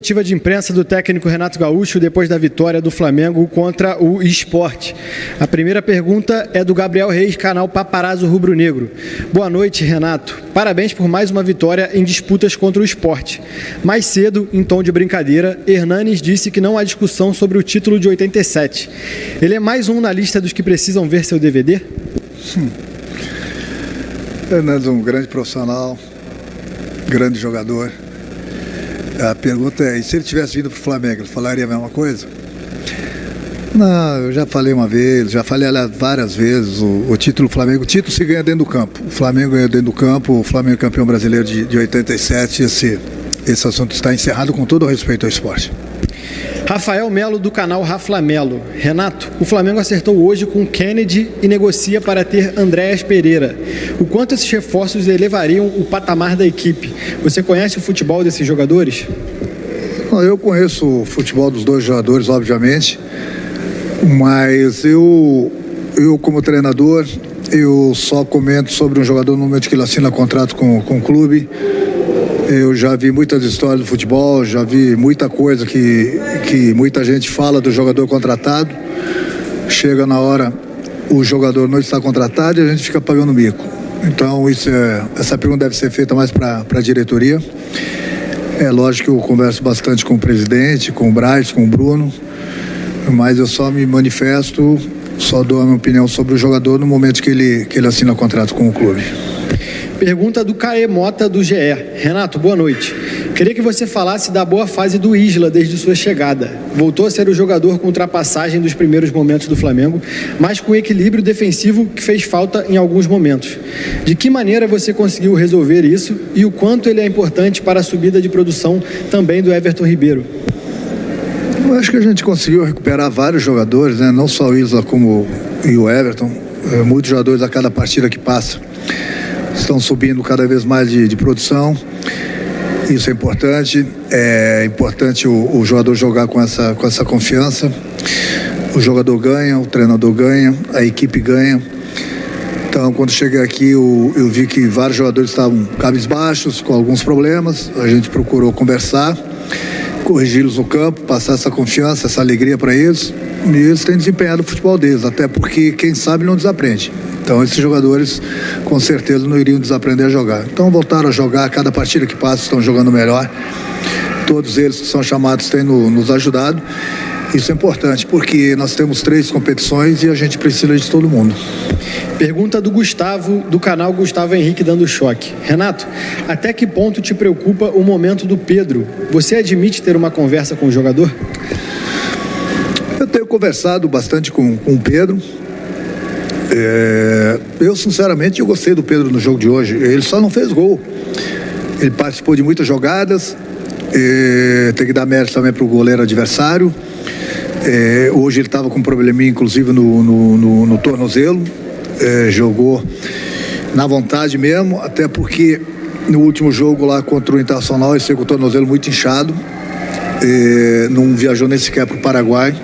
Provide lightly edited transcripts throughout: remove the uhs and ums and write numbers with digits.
Coletiva de imprensa do técnico Renato Gaúcho depois da vitória do Flamengo contra o Sport. A primeira pergunta é do Gabriel Reis, canal Paparazzo Rubro Negro. Boa noite, Renato. Parabéns por mais uma vitória em disputas contra o Sport. Mais cedo, em tom de brincadeira, Hernanes disse que não há discussão sobre o título de 87. Ele é mais um na lista dos que precisam ver seu DVD? Hernanes é um grande profissional, grande jogador. A pergunta é, e se ele tivesse vindo para o Flamengo, ele falaria a mesma coisa? Não, eu já falei uma vez, já falei várias vezes, o título do Flamengo, o título se ganha dentro do campo. O Flamengo ganhou dentro do campo, o Flamengo é campeão brasileiro de 87, esse assunto está encerrado com todo o respeito ao esporte. Rafael Melo, do canal Raflamelo. Renato, o Flamengo acertou hoje com Kennedy e negocia para ter Andréas Pereira. O quanto esses reforços elevariam o patamar da equipe? Você conhece o futebol desses jogadores? Eu conheço o futebol dos dois jogadores, obviamente, mas eu como treinador, eu só comento sobre um jogador no momento que ele assina contrato com o clube. Eu já vi muitas histórias do futebol, já vi muita coisa que muita gente fala do jogador contratado. Chega na hora, o jogador não está contratado e a gente fica pagando mico. Então essa pergunta deve ser feita mais para a diretoria. É lógico que eu converso bastante com o presidente, com o Braz, com o Bruno, mas eu só me manifesto, só dou a minha opinião sobre o jogador no momento que ele assina contrato com o clube. Pergunta do Caê Mota, do GE. Renato, boa noite. Queria que você falasse da boa fase do Isla desde sua chegada. Voltou a ser o jogador com ultrapassagem dos primeiros momentos do Flamengo, mas com equilíbrio defensivo que fez falta em alguns momentos. De que maneira você conseguiu resolver isso e o quanto ele é importante para a subida de produção também do Everton Ribeiro? Eu acho que a gente conseguiu recuperar vários jogadores, né? Não só o Isla como e o Everton. Muitos jogadores a cada partida que passa estão subindo cada vez mais de produção. Isso é importante. É importante o jogador jogar com essa confiança. O jogador ganha, o treinador ganha, a equipe ganha. Então, quando cheguei aqui, eu vi que vários jogadores estavam cabisbaixos, com alguns problemas. A gente procurou conversar, corrigi-los no campo, passar essa confiança, essa alegria para eles. E eles têm desempenhado o futebol deles, até porque quem sabe não desaprende. Então esses jogadores com certeza não iriam desaprender a jogar. Então voltaram a jogar, a cada partida que passa estão jogando melhor. Todos eles que são chamados têm nos ajudado. Isso é importante porque nós temos 3 competições e a gente precisa de todo mundo. Pergunta do Gustavo, do canal Gustavo Henrique Dando Choque. Renato, até que ponto te preocupa o momento do Pedro? Você admite ter uma conversa com o jogador? Eu tenho conversado bastante com o Pedro. Eu sinceramente gostei do Pedro no jogo de hoje. Ele só não fez gol. Ele participou de muitas jogadas. Tem que dar mérito também para o goleiro adversário. Hoje ele estava com um probleminha inclusive no tornozelo. Jogou na vontade mesmo, até porque no último jogo lá contra o Internacional ele saiu com o tornozelo muito inchado. Não viajou nem sequer para o Paraguai.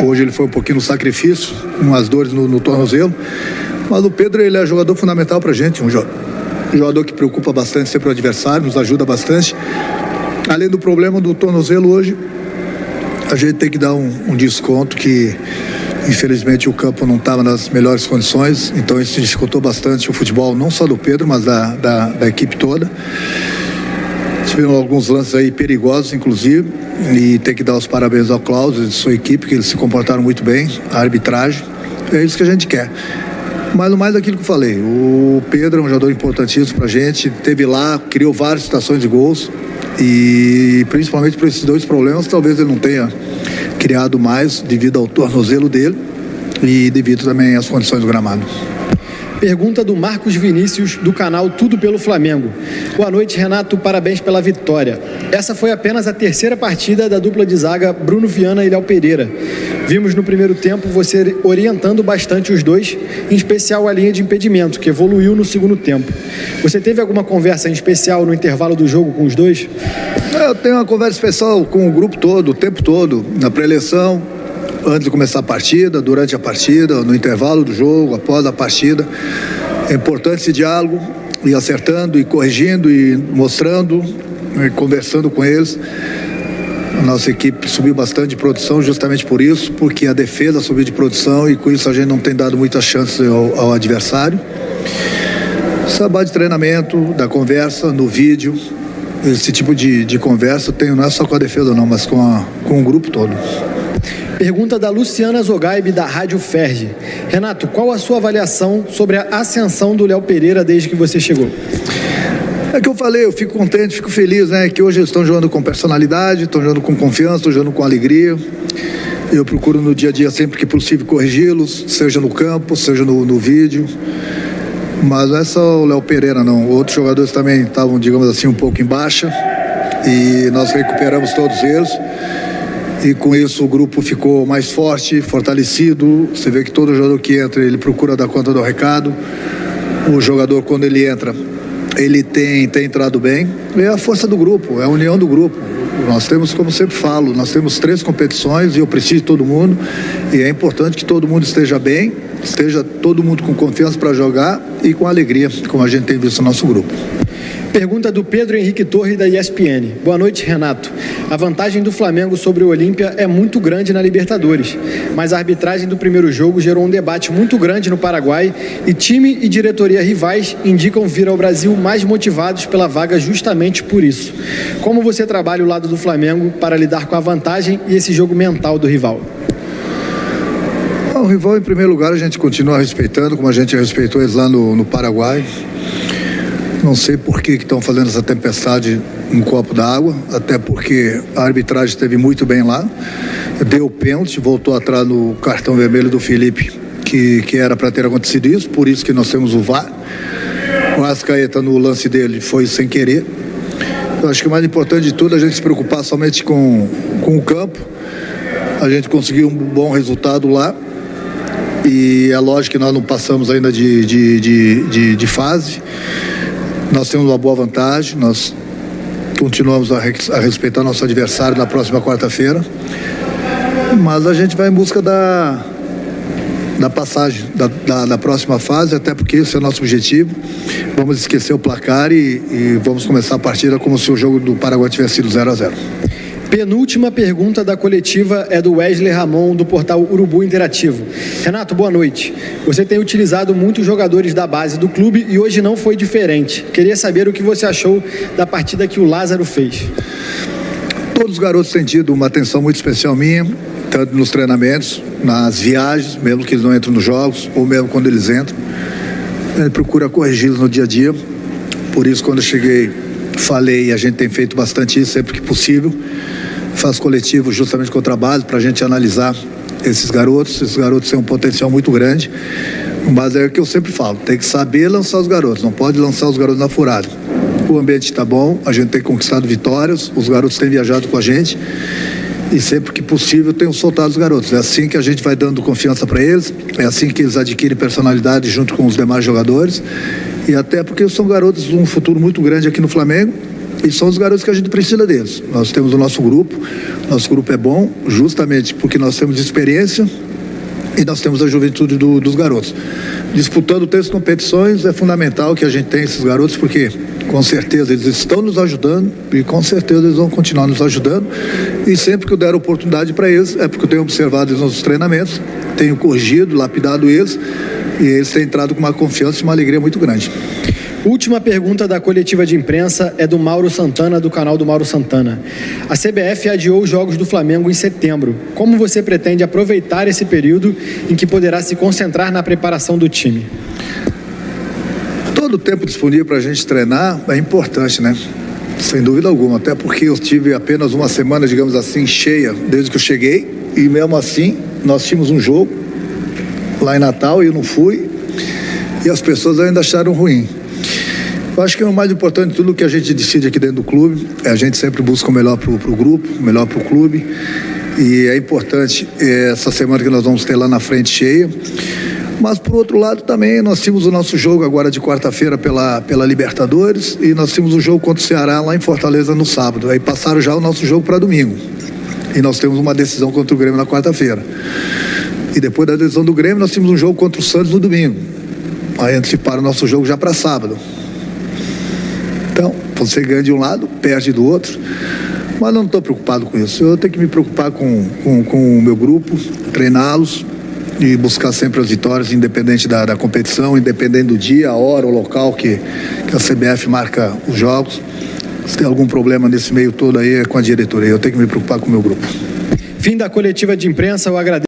Hoje ele foi um pouquinho no sacrifício, umas dores no tornozelo. Mas o Pedro, ele é jogador fundamental pra gente, um jogador que preocupa bastante sempre o adversário, nos ajuda bastante. Além do problema do tornozelo hoje, a gente tem que dar um desconto que, infelizmente, o campo não estava nas melhores condições. Então isso dificultou bastante o futebol, não só do Pedro, mas da equipe toda. Tiveram alguns lances aí perigosos, inclusive, e tem que dar os parabéns ao Klaus e sua equipe, que eles se comportaram muito bem, a arbitragem, é isso que a gente quer. Mas no mais daquilo que eu falei, o Pedro é um jogador importantíssimo pra gente, teve lá, criou várias situações de gols, e principalmente por esses 2 problemas, talvez ele não tenha criado mais devido ao tornozelo dele e devido também às condições do gramado. Pergunta do Marcos Vinícius, do canal Tudo pelo Flamengo. Boa noite, Renato, parabéns pela vitória. Essa foi apenas a 3ª partida da dupla de zaga Bruno Viana e Léo Pereira. Vimos no primeiro tempo você orientando bastante os dois, em especial a linha de impedimento, que evoluiu no segundo tempo. Você teve alguma conversa em especial no intervalo do jogo com os dois? Eu tenho uma conversa especial com o grupo todo, o tempo todo, na pré-eleição, antes de começar a partida, durante a partida, no intervalo do jogo, após a partida. É importante esse diálogo, ir acertando e corrigindo e mostrando, e conversando com eles. nossa equipe subiu bastante de produção justamente por isso, porque a defesa subiu de produção e com isso a gente não tem dado muitas chances ao adversário. Trabalho de treinamento, da conversa, no vídeo, esse tipo de conversa eu tenho não é só com a defesa não, mas com o grupo todo. Pergunta da Luciana Zogaib, da Rádio Ferge. Renato, qual a sua avaliação sobre a ascensão do Léo Pereira desde que você chegou? É que eu falei, eu fico contente, fico feliz, né? Que hoje eles estão jogando com personalidade, estão jogando com confiança, estão jogando com alegria. Eu procuro no dia a dia, sempre que possível, corrigi-los, seja no campo, seja no vídeo. Mas não é só o Léo Pereira, não. Outros jogadores também estavam, digamos assim, um pouco em baixa. E nós recuperamos todos eles. E com isso o grupo ficou mais forte, fortalecido. Você vê que todo jogador que entra, ele procura dar conta do recado. O jogador, quando ele entra, ele tem entrado bem. É a força do grupo, é a união do grupo. Nós temos, como sempre falo, nós temos 3 competições e eu preciso de todo mundo. E é importante que todo mundo esteja bem, esteja todo mundo com confiança para jogar e com alegria, como a gente tem visto no nosso grupo. Pergunta do Pedro Henrique Torres, da ESPN. Boa noite, Renato. A vantagem do Flamengo sobre o Olímpia é muito grande na Libertadores, mas a arbitragem do primeiro jogo gerou um debate muito grande no Paraguai e time e diretoria rivais indicam vir ao Brasil mais motivados pela vaga justamente por isso. Como você trabalha o lado do Flamengo para lidar com a vantagem e esse jogo mental do rival? O rival, em primeiro lugar, a gente continua respeitando, como a gente respeitou eles lá no Paraguai. Não sei por que estão fazendo essa tempestade em um copo d'água, até porque a arbitragem esteve muito bem lá, deu pênalti, voltou atrás no cartão vermelho do Felipe, que era para ter acontecido isso, por isso que nós temos o VAR. O Arrascaeta, no lance dele, foi sem querer. Eu acho que o mais importante de tudo é a gente se preocupar somente com o campo. A gente conseguiu um bom resultado lá e é lógico que nós não passamos ainda de fase. Nós temos uma boa vantagem, nós continuamos a respeitar nosso adversário na próxima quarta-feira, mas a gente vai em busca da passagem da próxima fase, até porque esse é o nosso objetivo. Vamos esquecer o placar e vamos começar a partida como se o jogo do Paraguai tivesse sido 0-0. Penúltima pergunta da coletiva é do Wesley Ramon, do portal Urubu Interativo. Renato, boa noite. Você tem utilizado muitos jogadores da base do clube e hoje não foi diferente. Queria saber o que você achou da partida que o Lázaro fez. Todos os garotos têm tido uma atenção muito especial minha, tanto nos treinamentos, nas viagens, mesmo que eles não entram nos jogos, ou mesmo quando eles entram. Ele procura corrigi-los no dia a dia. Por isso, quando eu cheguei, falei, e a gente tem feito bastante isso sempre que possível. Faz coletivo justamente com o trabalho para a gente analisar esses garotos. Esses garotos têm um potencial muito grande, mas é o que eu sempre falo, tem que saber lançar os garotos, não pode lançar os garotos na furada. O ambiente está bom, a gente tem conquistado vitórias, os garotos têm viajado com a gente e sempre que possível tem soltado os garotos. É assim que a gente vai dando confiança para eles, é assim que eles adquirem personalidade junto com os demais jogadores e até porque são garotos de um futuro muito grande aqui no Flamengo. E são os garotos que a gente precisa deles. Nós temos o nosso grupo é bom justamente porque nós temos experiência e nós temos a juventude dos garotos. Disputando 3 competições é fundamental que a gente tenha esses garotos porque com certeza eles estão nos ajudando e com certeza eles vão continuar nos ajudando e sempre que eu der oportunidade para eles é porque eu tenho observado eles nos treinamentos, tenho corrigido, lapidado eles e eles têm entrado com uma confiança e uma alegria muito grande. Última pergunta da coletiva de imprensa é do Mauro Santana, do canal do Mauro Santana. A CBF adiou os jogos do Flamengo em setembro. Como você pretende aproveitar esse período em que poderá se concentrar na preparação do time? Todo o tempo disponível para a gente treinar é importante, né? Sem dúvida alguma, até porque eu tive apenas uma semana, digamos assim, cheia desde que eu cheguei e mesmo assim nós tínhamos um jogo lá em Natal e eu não fui e as pessoas ainda acharam ruim. Eu acho que o mais importante de tudo que a gente decide aqui dentro do clube é a gente sempre busca o melhor para o grupo, o melhor para o clube e é importante essa semana que nós vamos ter lá na frente cheia, mas por outro lado também nós tínhamos o nosso jogo agora de quarta-feira pela Libertadores e nós tínhamos o jogo contra o Ceará lá em Fortaleza no sábado, aí passaram já o nosso jogo para domingo e nós temos uma decisão contra o Grêmio na quarta-feira e depois da decisão do Grêmio nós tínhamos um jogo contra o Santos no domingo, aí anteciparam o nosso jogo já para sábado. Então, você ganha de um lado, perde do outro. Mas não estou preocupado com isso. Eu tenho que me preocupar com o meu grupo, treiná-los e buscar sempre as vitórias, independente da competição, independente do dia, a hora, o local que a CBF marca os jogos. Se tem algum problema nesse meio todo aí, é com a diretoria. Eu tenho que me preocupar com o meu grupo. Fim da coletiva de imprensa, eu agradeço.